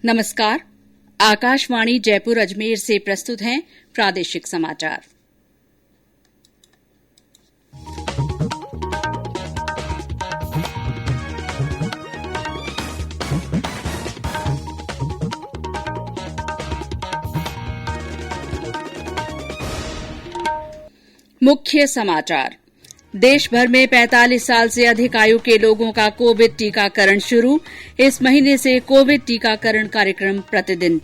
नमस्कार। आकाशवाणी जयपुर अजमेर से प्रस्तुत हैं प्रादेशिक समाचार। मुख्य समाचार। देश भर में 45 साल से अधिक आयु के लोगों का कोविड टीकाकरण शुरू। इस महीने से कोविड टीकाकरण कार्यक्रम प्रतिदिन।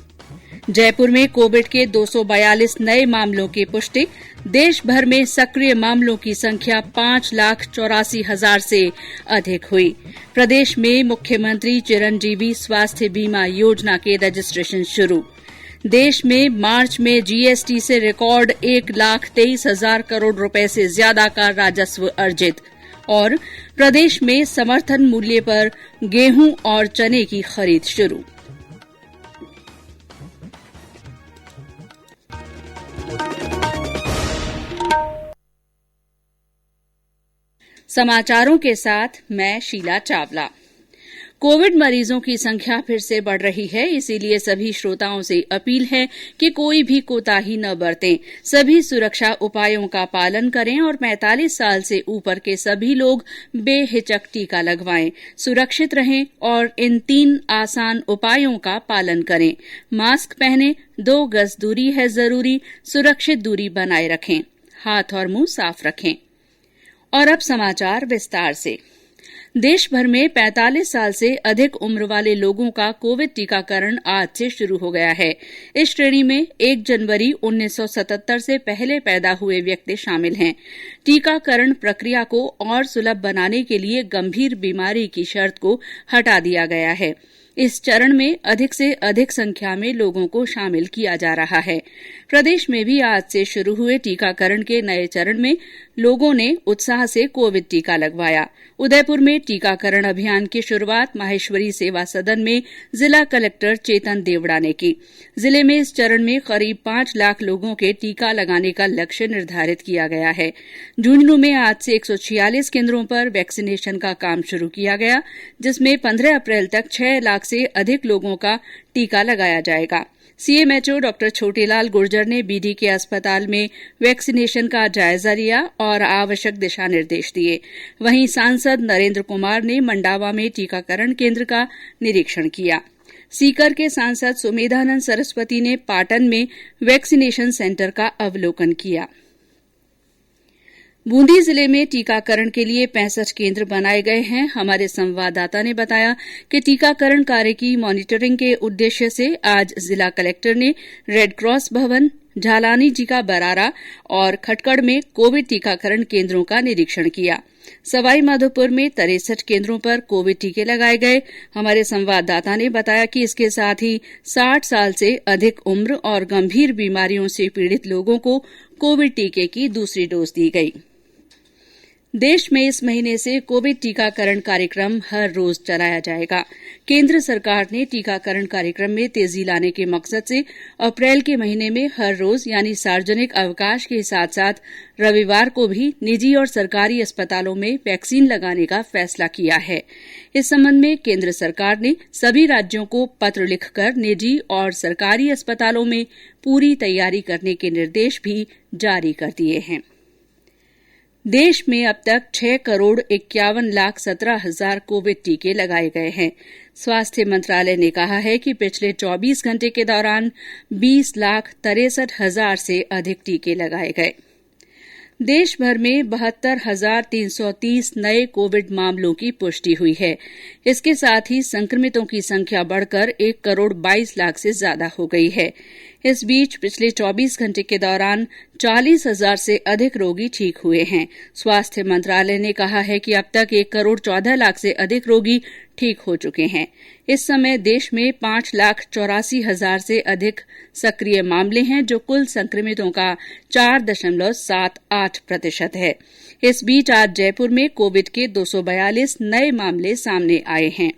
जयपुर में कोविड के 242 नए मामलों की पुष्टि। देश भर में सक्रिय मामलों की संख्या 5,84,000 से अधिक हुई। प्रदेश में मुख्यमंत्री चिरंजीवी स्वास्थ्य बीमा योजना के रजिस्ट्रेशन शुरू। देश में मार्च में जीएसटी से रिकॉर्ड 1,23,000 करोड़ रुपए से ज्यादा का राजस्व अर्जित। और प्रदेश में समर्थन मूल्य पर गेहूं और चने की खरीद शुरू। समाचारों के साथ मैं शीला चावला। कोविड मरीजों की संख्या फिर से बढ़ रही है, इसीलिए सभी श्रोताओं से अपील है कि कोई भी कोताही न बरतें। सभी सुरक्षा उपायों का पालन करें और 45 साल से ऊपर के सभी लोग बेहिचक टीका लगवाएं। सुरक्षित रहें और इन 3 आसान उपायों का पालन करें। मास्क पहनें, 2 गज दूरी है जरूरी, सुरक्षित दूरी बनाए रखें, हाथ और मुंह साफ रखें। और अब समाचार विस्तार से। देश भर में 45 साल से अधिक उम्र वाले लोगों का कोविड टीकाकरण आज से शुरू हो गया है। इस श्रेणी में 1 जनवरी 1977 से पहले पैदा हुए व्यक्ति शामिल हैं। टीकाकरण प्रक्रिया को और सुलभ बनाने के लिए गंभीर बीमारी की शर्त को हटा दिया गया है। इस चरण में अधिक से अधिक संख्या में लोगों को शामिल किया जा रहा है। प्रदेश में भी आज से शुरू हुए टीकाकरण के नए चरण में लोगों ने उत्साह से कोविड टीका लगवाया। उदयपुर में टीकाकरण अभियान की शुरुआत माहेश्वरी सेवा सदन में जिला कलेक्टर चेतन देवड़ा ने की। जिले में इस चरण में करीब 5 लाख लोगों के टीका लगाने का लक्ष्य निर्धारित किया गया है। झुंझुनू में आज से 146 केन्द्रों पर वैक्सीनेशन का काम शुरू किया गया, जिसमें 15 अप्रैल तक 6 लाख से अधिक लोगों का टीका लगाया जाएगा। सीएमएचओ डॉ छोटेलाल गुर्जर ने बीडीके अस्पताल में वैक्सीनेशन का जायजा लिया और आवश्यक दिशा निर्देश दिए। वहीं सांसद नरेंद्र कुमार ने मंडावा में टीकाकरण केंद्र का निरीक्षण किया। सीकर के सांसद सुमेधानंद सरस्वती ने पाटन में वैक्सीनेशन सेंटर का अवलोकन किया। बूंदी जिले में टीकाकरण के लिए 65 केंद्र बनाए गए हैं। हमारे संवाददाता ने बताया कि टीकाकरण कार्य की मॉनिटरिंग के उद्देश्य से आज जिला कलेक्टर ने रेडक्रॉस भवन, झालानी जी का बरारा और खटकड़ में कोविड टीकाकरण केंद्रों का निरीक्षण किया। सवाई माधोपुर में 63 केंद्रों पर कोविड टीके लगाए गए। हमारे संवाददाता ने बताया कि इसके साथ ही 60 साल से अधिक उम्र और गंभीर बीमारियों से पीड़ित लोगों को कोविड टीके की दूसरी डोज दी गई। देश में इस महीने से कोविड टीकाकरण कार्यक्रम हर रोज चलाया जाएगा। केंद्र सरकार ने टीकाकरण कार्यक्रम में तेजी लाने के मकसद से अप्रैल के महीने में हर रोज यानी सार्वजनिक अवकाश के साथ साथ रविवार को भी निजी और सरकारी अस्पतालों में वैक्सीन लगाने का फैसला किया है। इस संबंध में केंद्र सरकार ने सभी राज्यों को पत्र लिखकर निजी और सरकारी अस्पतालों में पूरी तैयारी करने के निर्देश भी जारी कर दिए हैं। देश में अब तक 6,51,17,000 कोविड टीके लगाए गए हैं। स्वास्थ्य मंत्रालय ने कहा है कि पिछले 24 घंटे के दौरान 20,63,000 से अधिक टीके लगाए गए। देश भर में 72,330 नए कोविड मामलों की पुष्टि हुई है। इसके साथ ही संक्रमितों की संख्या बढ़कर 1,22,00,000 से ज्यादा हो गई है। इस बीच पिछले 24 घंटे के दौरान 40,000 से अधिक रोगी ठीक हुए हैं। स्वास्थ्य मंत्रालय ने कहा है कि अब तक 1,14,00,000 से अधिक रोगी ठीक हो चुके हैं। इस समय देश में 5,84,000 से अधिक सक्रिय मामले हैं, जो कुल संक्रमितों का 4.78% है। इस बीच आज जयपुर में कोविड के 242 नए मामले सामने आए हैं।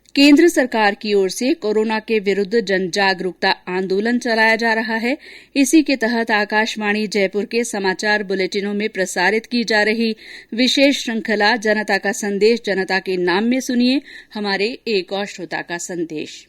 केंद्र सरकार की ओर से कोरोना के विरुद्ध जन जागरूकता आंदोलन चलाया जा रहा है। इसी के तहत आकाशवाणी जयपुर के समाचार बुलेटिनों में प्रसारित की जा रही विशेष श्रृंखला जनता का संदेश जनता के नाम में सुनिए हमारे एक और श्रोता का संदेश।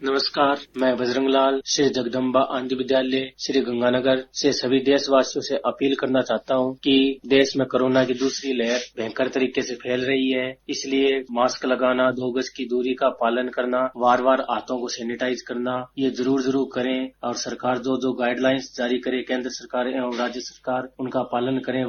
नमस्कार, मैं बजरंग लाल श्री जगदम्बा आनंद विद्यालय श्री गंगानगर से सभी देशवासियों से अपील करना चाहता हूं कि देश में कोरोना की दूसरी लहर भयंकर तरीके से फैल रही है। इसलिए मास्क लगाना, 2 गज की दूरी का पालन करना, बार हाथों को सैनिटाइज करना, ये जरूर करें। और सरकार जो गाइडलाइंस जारी करे, केंद्र सरकार एवं राज्य सरकार, उनका पालन करें।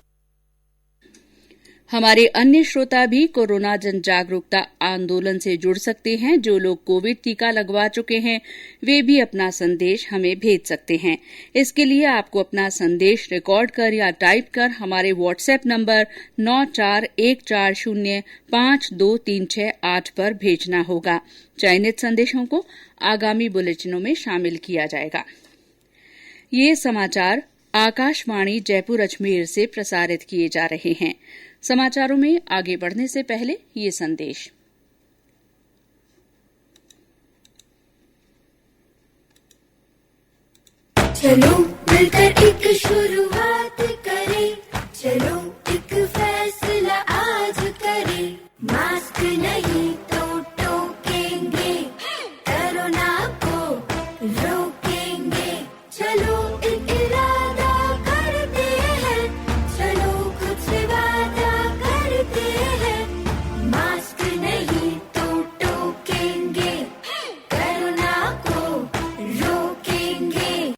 हमारे अन्य श्रोता भी कोरोना जन जागरूकता आंदोलन से जुड़ सकते हैं। जो लोग कोविड टीका लगवा चुके हैं वे भी अपना संदेश हमें भेज सकते हैं। इसके लिए आपको अपना संदेश रिकॉर्ड कर या टाइप कर हमारे व्हाट्सएप नंबर 9414052368 पर भेजना होगा। चयनित संदेशों को आगामी बुलेटिनों में शामिल किया जाएगा। ये समाचार आकाशवाणी जयपुर अजमेर से प्रसारित किए जा रहे हैं। समाचारों में आगे बढ़ने से पहले ये संदेश। चलो मिलकर एक शुरुआत करें, चलो एक फैसला आज करें। मास्क नहीं तो टोकेंगे, कोरोना को रोकेंगे। चलो एक इरादा करते हैं, चलो खुद से वादा करते हैं। मास्क नहीं तो टोकेंगे, कोरोना को रोकेंगे।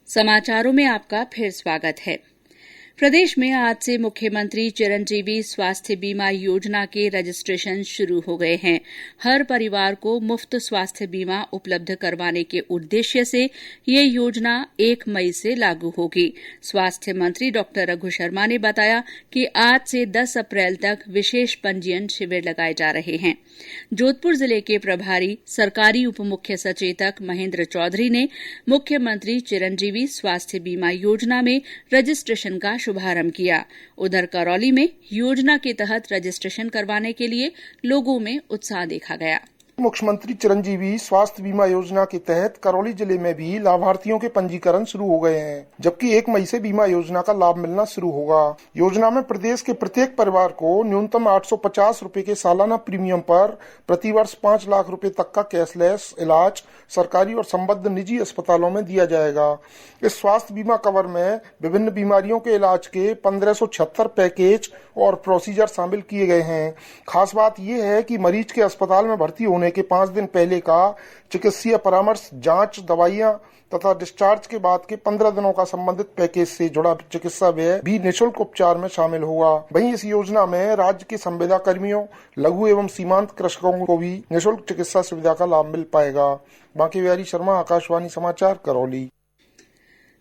समाचारों में आपका फिर स्वागत है। प्रदेश में आज से मुख्यमंत्री चिरंजीवी स्वास्थ्य बीमा योजना के रजिस्ट्रेशन शुरू हो गए हैं। हर परिवार को मुफ्त स्वास्थ्य बीमा उपलब्ध करवाने के उद्देश्य से ये योजना 1 मई से लागू होगी। स्वास्थ्य मंत्री डॉ रघु शर्मा ने बताया कि आज से 10 अप्रैल तक विशेष पंजीयन शिविर लगाए जा रहे हैं। जोधपुर जिले के प्रभारी सरकारी उप मुख्य सचेतक महेंद्र चौधरी ने मुख्यमंत्री चिरंजीवी स्वास्थ्य बीमा योजना में रजिस्ट्रेशन का शुभारंभ किया। उधर करौली में योजना के तहत रजिस्ट्रेशन करवाने के लिए लोगों में उत्साह देखा गया। मुख्यमंत्री चिरंजीवी स्वास्थ्य बीमा योजना के तहत करौली जिले में भी लाभार्थियों के पंजीकरण शुरू हो गए हैं, जबकि 1 मई से बीमा योजना का लाभ मिलना शुरू होगा। योजना में प्रदेश के प्रत्येक परिवार को न्यूनतम 850 रुपए के सालाना प्रीमियम पर प्रतिवर्ष 5 लाख रुपए तक का कैशलेस इलाज सरकारी और संबद्ध निजी अस्पतालों में दिया जाएगा। इस स्वास्थ्य बीमा कवर में विभिन्न बीमारियों के इलाज के 1576 पैकेज और प्रोसीजर शामिल किए गए हैं। खास बात यह है कि मरीज के अस्पताल में भर्ती होने के 5 दिन पहले का चिकित्सीय परामर्श, जांच, दवाइयां तथा डिस्चार्ज के बाद के 15 दिनों का संबंधित पैकेज से जुड़ा चिकित्सा व्यय भी निःशुल्क उपचार में शामिल होगा। वहीं इस योजना में राज्य के संविदा कर्मियों, लघु एवं सीमांत कृषकों को भी निःशुल्क चिकित्सा सुविधा का लाभ मिल पाएगा। बांके बिहारी शर्मा, आकाशवाणी समाचार, करौली।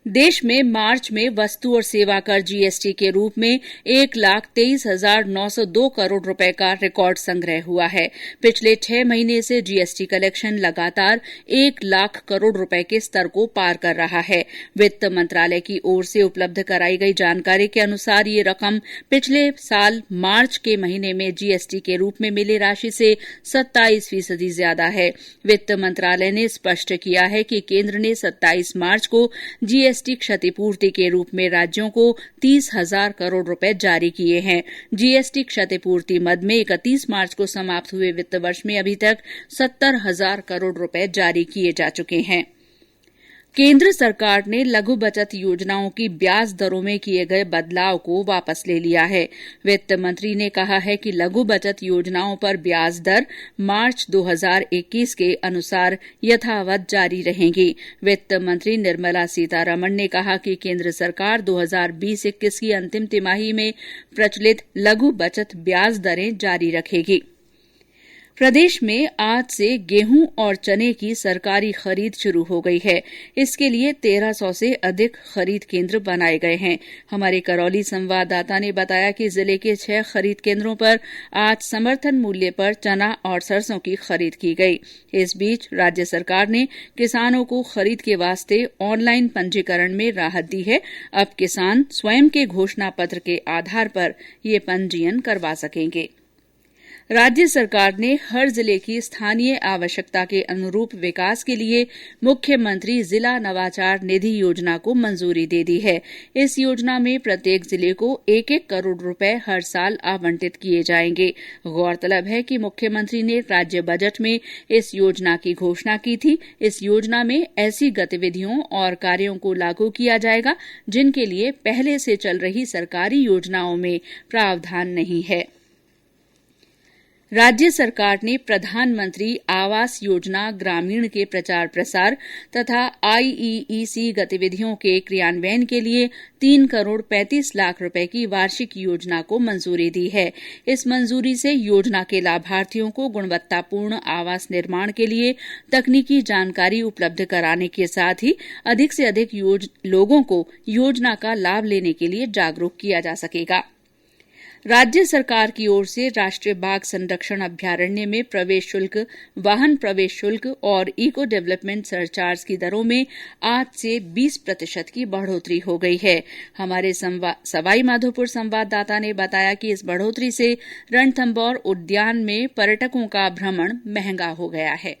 देश में मार्च में वस्तु और सेवा कर जीएसटी के रूप में 1,23,902 करोड़ रुपए का रिकॉर्ड संग्रह हुआ है। पिछले 6 महीने से जीएसटी कलेक्शन लगातार 1 लाख करोड़ रुपए के स्तर को पार कर रहा है। वित्त मंत्रालय की ओर से उपलब्ध कराई गई जानकारी के अनुसार ये रकम पिछले साल मार्च के महीने में जीएसटी के रूप में मिली राशि से 27% ज्यादा है। वित्त मंत्रालय ने स्पष्ट किया है कि केंद्र ने 27 मार्च को जीएसटी क्षतिपूर्ति के रूप में राज्यों को 30,000 करोड़ रुपए जारी किए हैं। जीएसटी क्षतिपूर्ति मद में 31 मार्च को समाप्त हुए वित्त वर्ष में अभी तक 70,000 करोड़ रुपए जारी किए जा चुके हैं। केंद्र सरकार ने लघु बचत योजनाओं की ब्याज दरों में किए गए बदलाव को वापस ले लिया है। वित्त मंत्री ने कहा है कि लघु बचत योजनाओं पर ब्याज दर मार्च 2021 के अनुसार यथावत जारी रहेंगी। वित्त मंत्री निर्मला सीतारमण ने कहा कि केंद्र सरकार 2020-21 की अंतिम तिमाही में प्रचलित लघु बचत ब्याज दरें जारी रखेगी। प्रदेश में आज से गेहूं और चने की सरकारी खरीद शुरू हो गई है। इसके लिए 1300 से अधिक खरीद केंद्र बनाए गए हैं। हमारे करौली संवाददाता ने बताया कि जिले के 6 खरीद केंद्रों पर आज समर्थन मूल्य पर चना और सरसों की खरीद की गई। इस बीच राज्य सरकार ने किसानों को खरीद के वास्ते ऑनलाइन पंजीकरण में राहत दी है। अब किसान स्वयं के घोषणा पत्र के आधार पर ये पंजीयन करवा सकेंगे। राज्य सरकार ने हर जिले की स्थानीय आवश्यकता के अनुरूप विकास के लिए मुख्यमंत्री जिला नवाचार निधि योजना को मंजूरी दे दी है। इस योजना में प्रत्येक जिले को 1-1 करोड़ रुपए हर साल आवंटित किए जाएंगे। गौरतलब है कि मुख्यमंत्री ने राज्य बजट में इस योजना की घोषणा की थी। इस योजना में ऐसी गतिविधियों और कार्यों को लागू किया जाएगा जिनके लिए पहले से चल रही सरकारी योजनाओं में प्रावधान नहीं है। राज्य सरकार ने प्रधानमंत्री आवास योजना ग्रामीण के प्रचार प्रसार तथा आईईसी गतिविधियों के क्रियान्वयन के लिए 3 करोड़ 35 लाख रुपए की वार्षिक योजना को मंजूरी दी है। इस मंजूरी से योजना के लाभार्थियों को गुणवत्तापूर्ण आवास निर्माण के लिए तकनीकी जानकारी उपलब्ध कराने के साथ ही अधिक से अधिक लोगों को योजना का लाभ लेने के लिए जागरूक किया जा सकेगा। राज्य सरकार की ओर से राष्ट्रीय बाघ संरक्षण अभ्यारण्य में प्रवेश शुल्क, वाहन प्रवेश शुल्क और इको डेवलपमेंट सरचार्ज की दरों में आज से 20% की बढ़ोतरी हो गई है। हमारे सवाईमाधोपुर संवाददाता ने बताया कि इस बढ़ोतरी से रणथंभौर उद्यान में पर्यटकों का भ्रमण महंगा हो गया है।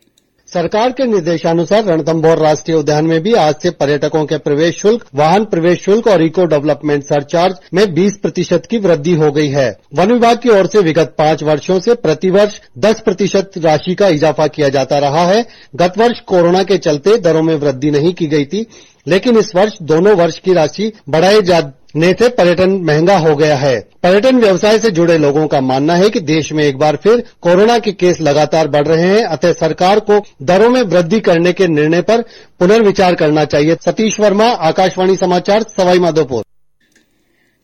सरकार के निर्देशानुसार रणथंभौर राष्ट्रीय उद्यान में भी आज से पर्यटकों के प्रवेश शुल्क, वाहन प्रवेश शुल्क और इको डेवलपमेंट सरचार्ज में 20% की वृद्धि हो गई है। वन विभाग की ओर से विगत 5 वर्षों से प्रतिवर्ष 10% राशि का इजाफा किया जाता रहा है। गत वर्ष कोरोना के चलते दरों में वृद्धि नहीं की गई थी, लेकिन इस वर्ष दोनों वर्ष की राशि बढ़ाए जाने से पर्यटन महंगा हो गया है। पर्यटन व्यवसाय से जुड़े लोगों का मानना है कि देश में एक बार फिर कोरोना के केस लगातार बढ़ रहे हैं, अतः सरकार को दरों में वृद्धि करने के निर्णय पर पुनर्विचार करना चाहिए। सतीश वर्मा, आकाशवाणी समाचार, सवाईमाधोपुर।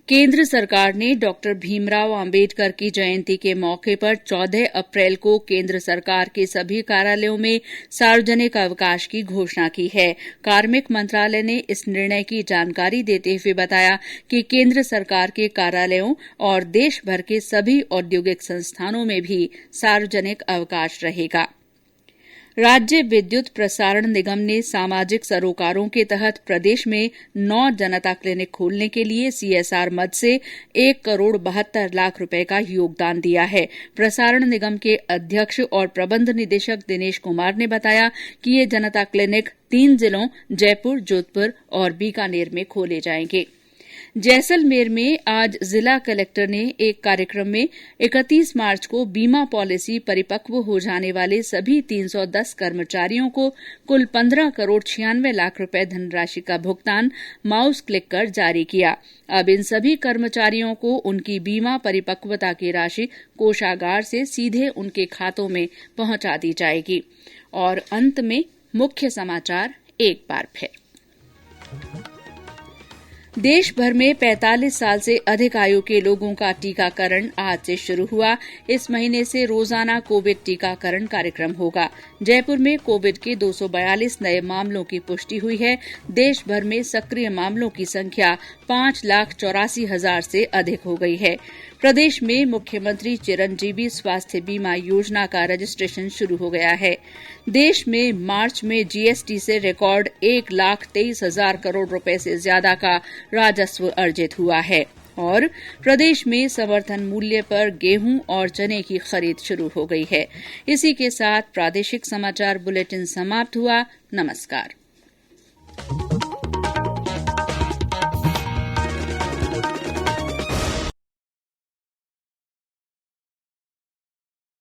केंद्र सरकार ने डॉक्टर भीमराव अंबेडकर की जयंती के मौके पर 14 अप्रैल को केंद्र सरकार के सभी कार्यालयों में सार्वजनिक अवकाश की घोषणा की है। कार्मिक मंत्रालय ने इस निर्णय की जानकारी देते हुए बताया कि केंद्र सरकार के कार्यालयों और देश भर के सभी औद्योगिक संस्थानों में भी सार्वजनिक अवकाश रहेगा। राज्य विद्युत प्रसारण निगम ने सामाजिक सरोकारों के तहत प्रदेश में 9 जनता क्लिनिक खोलने के लिए सीएसआर मद से 1 करोड़ 72 लाख रुपए का योगदान दिया है। प्रसारण निगम के अध्यक्ष और प्रबंध निदेशक दिनेश कुमार ने बताया कि ये जनता क्लिनिक 3 जिलों जयपुर, जोधपुर और बीकानेर में खोले जाएंगे। जैसलमेर में आज जिला कलेक्टर ने एक कार्यक्रम में 31 मार्च को बीमा पॉलिसी परिपक्व हो जाने वाले सभी 310 कर्मचारियों को कुल 15 करोड़ 96 लाख रुपए धनराशि का भुगतान माउस क्लिक कर जारी किया। अब इन सभी कर्मचारियों को उनकी बीमा परिपक्वता की राशि कोषागार से सीधे उनके खातों में पहुंचा दी जाएगी। और अंत में मुख्य समाचार एक बार फिर। देश भर में 45 साल से अधिक आयु के लोगों का टीकाकरण आज से शुरू हुआ। इस महीने से रोजाना कोविड टीकाकरण कार्यक्रम होगा। जयपुर में कोविड के 242 नए मामलों की पुष्टि हुई है। देश भर में सक्रिय मामलों की संख्या 5,84,000 से अधिक हो गई है। प्रदेश में मुख्यमंत्री चिरंजीवी स्वास्थ्य बीमा योजना का रजिस्ट्रेशन शुरू हो गया है। देश में मार्च में जीएसटी से रिकॉर्ड 1,23,000 करोड़ रुपए से ज्यादा का राजस्व अर्जित हुआ है। और प्रदेश में समर्थन मूल्य पर गेहूं और चने की खरीद शुरू हो गई है। इसी के साथ प्रादेशिक समाचार बुलेटिन समाप्त हुआ। नमस्कार।